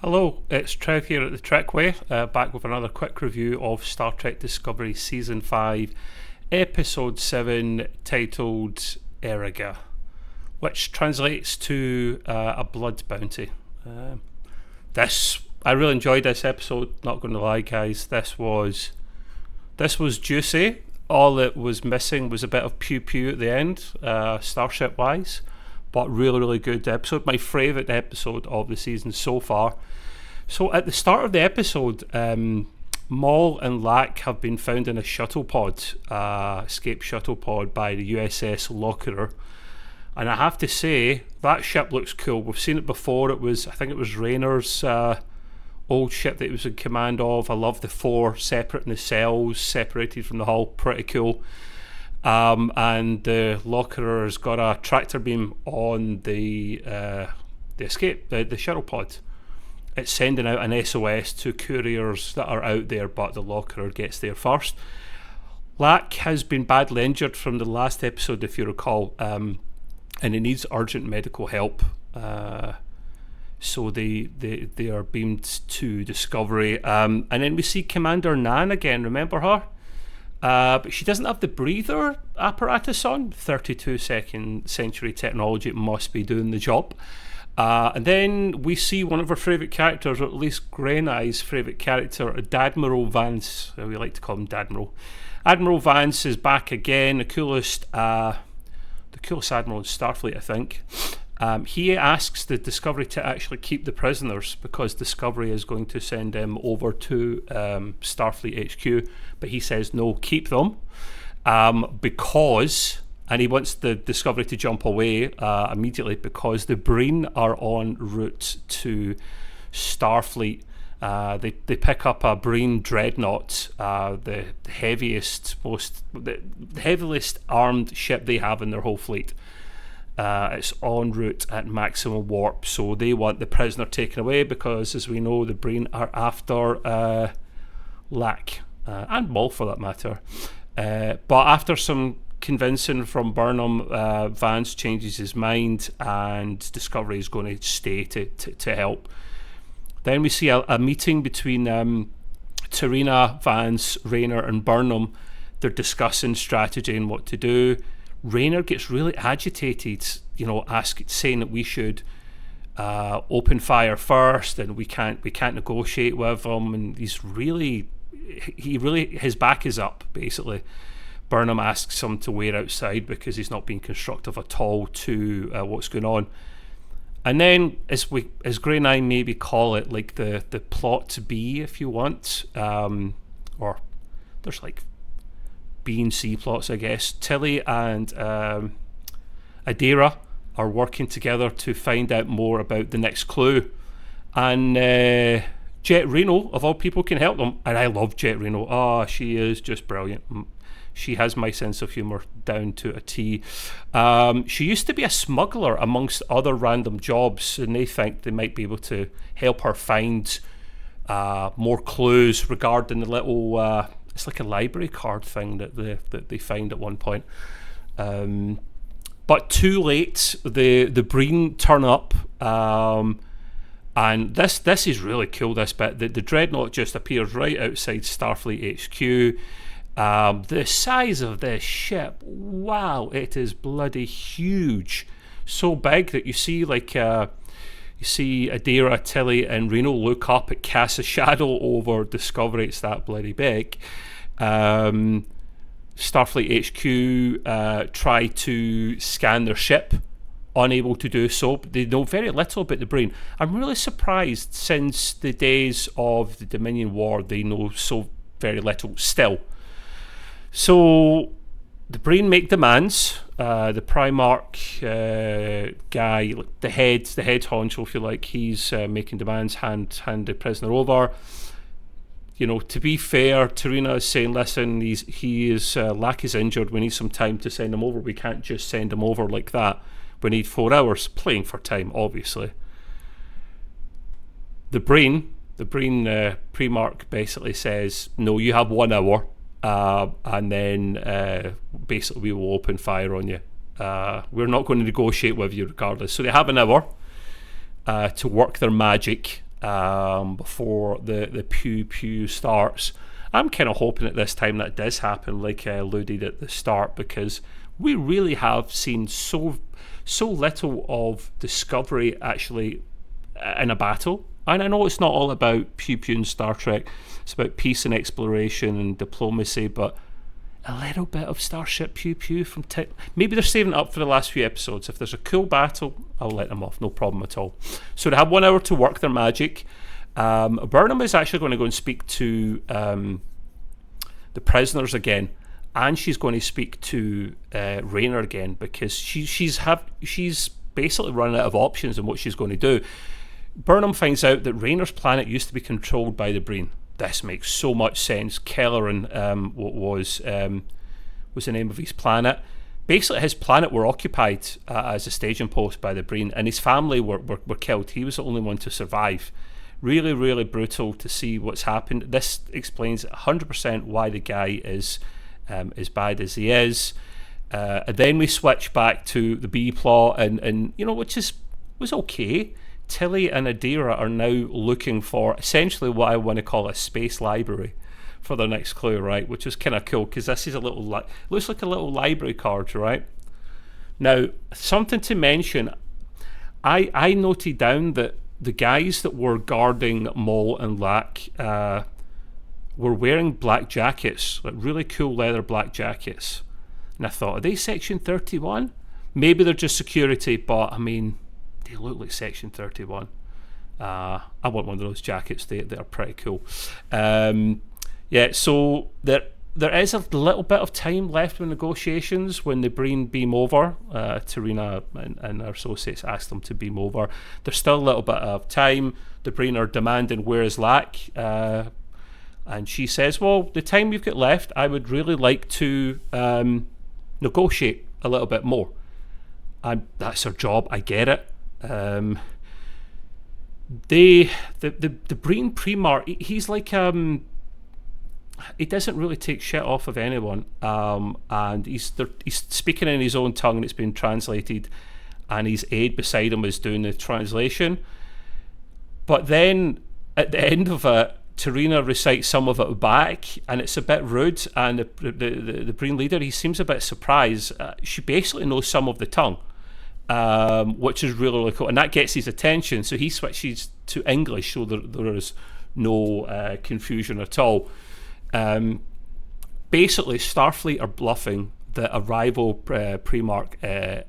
Hello, it's Trev here at the Trekway, back with another quick review of Star Trek Discovery Season 5, Episode 7, titled Erigah, which translates to a blood bounty. I really enjoyed this episode, not going to lie guys, this was juicy. All it was missing was a bit of pew pew at the end, starship wise, but really good episode, my favourite episode of the season so far. So at the start of the episode, Maul and Lack have been found in a shuttle pod, escape shuttle pod by the USS Lockerer, and I have to say that ship looks cool. We've seen it before. I think it was Rayner's old ship that he was in command of. I love the four separate nacelles separated from the hull, pretty cool. And the Lockerer has got a tractor beam on the escape, the shuttle pod. It's sending out an SOS to couriers that are out there, but the Lockerer gets there first. Lack has been badly injured from the last episode, if you recall, and he needs urgent medical help. So they are beamed to Discovery. And then we see Commander Nan again, remember her? But she doesn't have the breather apparatus on. 32nd century technology must be doing the job. And then we see one of our favourite characters, or at least Grena's favourite character, Admiral Vance. We like to call him Dadmiral. Admiral Vance is back again, the coolest admiral in Starfleet, I think. He asks the Discovery to actually keep the prisoners because Discovery is going to send them over to Starfleet HQ, but he says no, keep them because, and he wants the Discovery to jump away immediately because the Breen are en route to Starfleet. They pick up a Breen dreadnought, the heaviest armed ship they have in their whole fleet. It's en route at maximum warp, so they want the prisoner taken away because, as we know, the Breen are after Lack and Maul for that matter. But after some convincing from Burnham, Vance changes his mind and Discovery is going to stay to help. Then we see a meeting between Tarina, Vance, Rayner and Burnham. They're discussing strategy and what to do. Rayner gets really agitated, saying that we should open fire first and we can't negotiate with him, and his back is up basically. Burnham asks him to wait outside because he's not being constructive at all to what's going on. And then, as Gray and I maybe call it, like the plot B, if you want, or there's like B and C plots, I guess. Tilly and Adira are working together to find out more about the next clue, and Jet Reno, of all people, can help them. And I love Jet Reno. Oh, she is just brilliant. She has my sense of humour down to a T. She used to be a smuggler amongst other random jobs, and they think they might be able to help her find more clues regarding the little it's like a library card thing that they find at one point. But too late, the Breen turn up, and this is really cool, this bit. The dreadnought just appears right outside Starfleet HQ. The size of this ship, wow, it is bloody huge. So big that you see Adira, Tilly and Reno look up, it casts a shadow over Discovery. It's that bloody big. Starfleet HQ try to scan their ship, unable to do so. They know very little about the Breen. I'm really surprised, since the days of the Dominion War, they know so very little still. So the Breen make demands. The Primarch guy, the head honcho, if you like, he's making demands, hand the prisoner over. To be fair, Tarina is saying, listen, Lack is injured, we need some time to send him over. We can't just send him over like that. We need 4 hours, playing for time, obviously. The Breen Primarch basically says, no, you have 1 hour. And then basically we will open fire on you. We're not going to negotiate with you regardless. So they have an hour to work their magic, before the pew pew starts. I'm kind of hoping at this time that does happen, like I alluded at the start, because we really have seen so little of Discovery actually in a battle. And I know it's not all about pew pew in Star Trek. It's about peace and exploration and diplomacy, but a little bit of Starship pew pew from maybe they're saving it up for the last few episodes. If there's a cool battle, I'll let them off, no problem at all. So they have 1 hour to work their magic. Burnham is actually going to go and speak to the prisoners again, and she's going to speak to Rayner again, because she's basically running out of options in what she's going to do. Burnham finds out that Rayner's planet used to be controlled by the Breen. This makes so much sense. Kelleran was the name of his planet. Basically, his planet were occupied as a staging post by the Breen, and his family were killed. He was the only one to survive. Really, really brutal to see what's happened. This explains 100% why the guy is as bad as he is. And then we switch back to the B plot, and which was okay. Tilly and Adira are now looking for essentially what I want to call a space library for their next clue, right? Which is kind of cool, because this is looks like a little library card, right? Now, something to mention, I noted down that the guys that were guarding Maul and Lack were wearing black jackets, like really cool leather black jackets. And I thought, are they Section 31? Maybe they're just security, but I mean, they look like Section 31. I want one of those jackets. They are pretty cool. So there is a little bit of time left in negotiations when the Breen beam over. Tarina and her associates ask them to beam over. There's still a little bit of time. The Breen are demanding where is Lack, and she says, well, the time we've got left, I would really like to negotiate a little bit more. And that's her job, I get it. The Breen Primarch, he's like he doesn't really take shit off of anyone, and he's speaking in his own tongue, and it's been translated, and his aide beside him is doing the translation. But then at the end of it, Tarina recites some of it back, and it's a bit rude, and the Breen leader, he seems a bit surprised. She basically knows some of the tongue, which is really, really cool, and that gets his attention, so he switches to English, so there is no confusion at all. Basically, Starfleet are bluffing that a rival Primarch that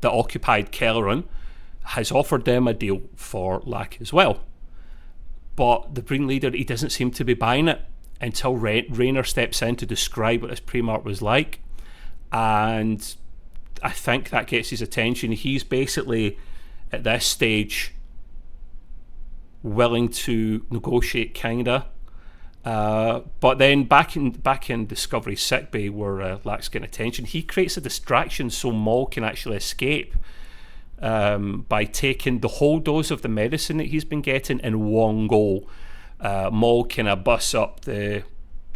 occupied Kelleran has offered them a deal for Lack as well. But the Breen leader, he doesn't seem to be buying it until Rayner steps in to describe what this Primarch was like, and I think that gets his attention. He's basically at this stage willing to negotiate, kinda. But then back in Discovery sickbay, where Lack's getting attention, he creates a distraction so Maul can actually escape by taking the whole dose of the medicine that he's been getting in one go. Maul kind of busts up the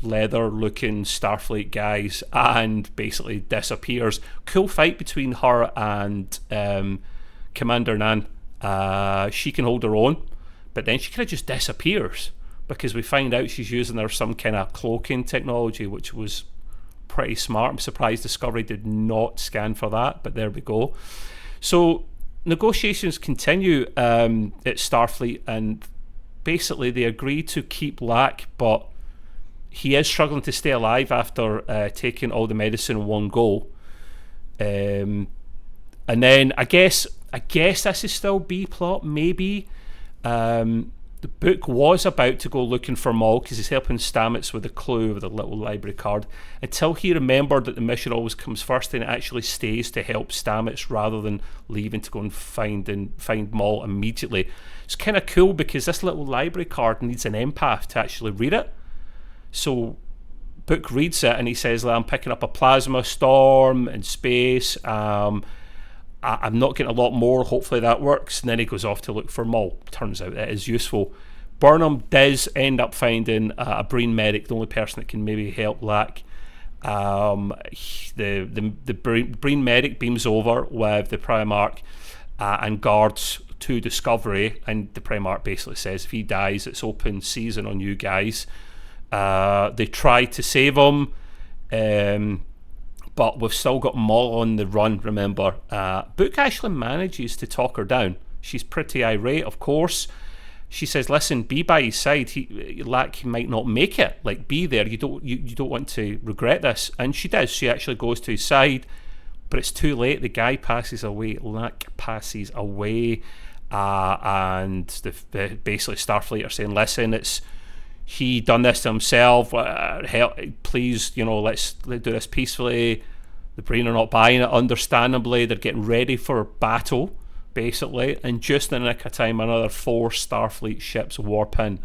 leather-looking Starfleet guys and basically disappears. Cool fight between her and Commander Nan. She can hold her own, but then she kind of just disappears, because we find out she's using some kind of cloaking technology, which was pretty smart. I'm surprised Discovery did not scan for that, but there we go. So negotiations continue at Starfleet, and basically they agree to keep Lack, but he is struggling to stay alive after taking all the medicine in one go. And then I guess this is still B plot, maybe. The book was about to go looking for Maul because he's helping Stamets with a clue with a little library card, until he remembered that the mission always comes first, and it actually stays to help Stamets rather than leaving to go and find Maul immediately. It's kind of cool because this little library card needs an empath to actually read it. So Book reads it and he says, I'm picking up a plasma storm in space. I'm not getting a lot more, hopefully that works. And then he goes off to look for Maul. Turns out it is useful. Burnham does end up finding a Breen medic, the only person that can maybe help Lack. The Breen medic beams over with the Primarch and guards to Discovery, and the Primarch basically says if he dies, it's open season on you guys. They try to save him, but we've still got Maul on the run, remember. Book actually manages to talk her down. She's pretty irate, of course. She says, listen, be by his side. He might not make it. Like, be there. You don't want to regret this. And she does. She actually goes to his side, but it's too late. The guy passes away. Lack passes away. And basically Starfleet are saying, listen, he done this to himself. Please, let's do this peacefully. The Breen are not buying it, understandably. They're getting ready for battle, basically, and just in the nick of time, another 4 Starfleet ships warp in.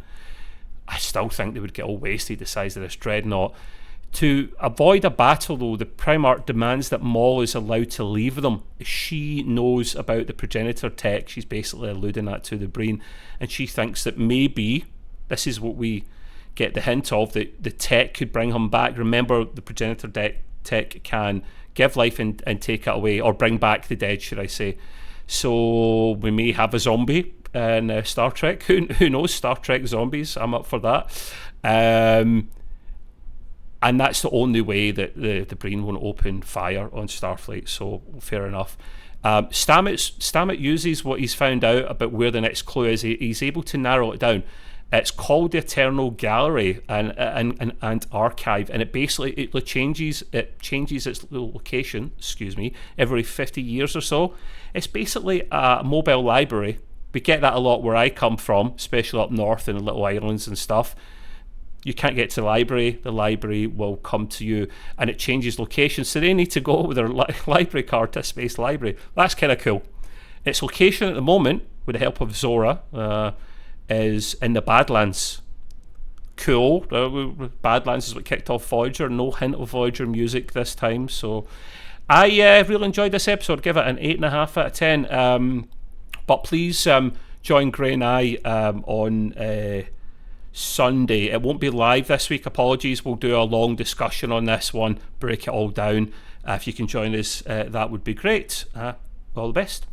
I still think they would get all wasted the size of this dreadnought. To avoid a battle, though, the Primarch demands that Maul is allowed to leave them. She knows about the progenitor tech. She's basically alluding that to the Breen, and she thinks that maybe, this is what we get the hint of, that the tech could bring him back. Remember, the progenitor tech can give life and take it away, or bring back the dead, should I say. So we may have a zombie in Star Trek. Who knows? Star Trek zombies. I'm up for that. And that's the only way that the Breen won't open fire on Starfleet. So fair enough. Stamets uses what he's found out about where the next clue is. He's able to narrow it down. It's called the Eternal Gallery and Archive, and it basically changes its location, every 50 years or so. It's basically a mobile library. We get that a lot where I come from, especially up north in the little islands and stuff. You can't get to the library will come to you, and it changes location, so they need to go with their library card to a space library. That's kind of cool. Its location at the moment, with the help of Zora, is in the Badlands. Cool. Badlands is what kicked off Voyager. No hint of Voyager music this time. So I really enjoyed this episode. Give it an 8.5 out of 10. But please join Gray and I on Sunday. It won't be live this week. Apologies. We'll do a long discussion on this one. Break it all down. If you can join us, that would be great. All the best.